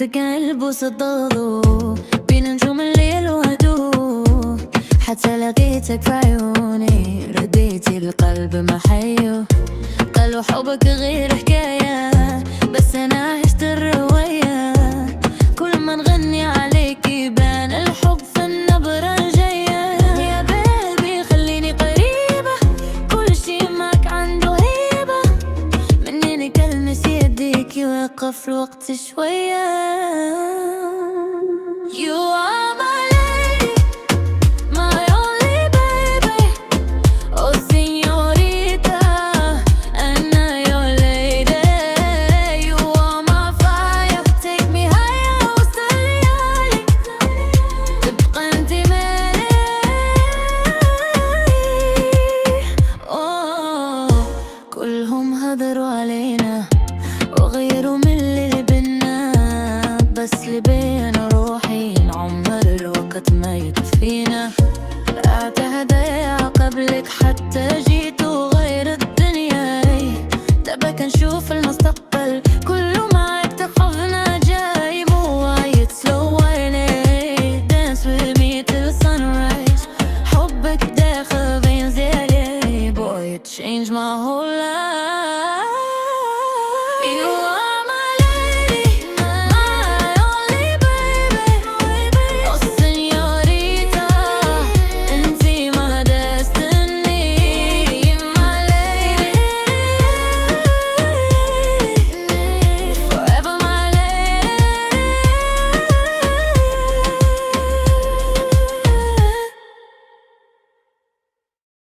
انت كان ضوضو بين نجوم الليل وهدوء، حتى لقيتك في عيوني رديتي القلب محيو. قالوا حبك غير حكاية بس انا عشت الرواية، كل ما نغني عليك يبان الحب في النبرة الجاية. يا بيبي خليني قريبة، كل شي معك عنده هيبة، مني كلمس يديك يوقف الوقت شوية. You are my lady, my only baby, oh señorita, أنا your lady. You are my fire, take me higher وسط الليالي، تبقى انت مالي. كلهم هدروا علينا وغيروا من اللي بينا، بس اللي بين روحي عمر الوقت ما يكفينا. بعت هدايا قبلك حتى جيت وغير الدنيا، تبقى نشوف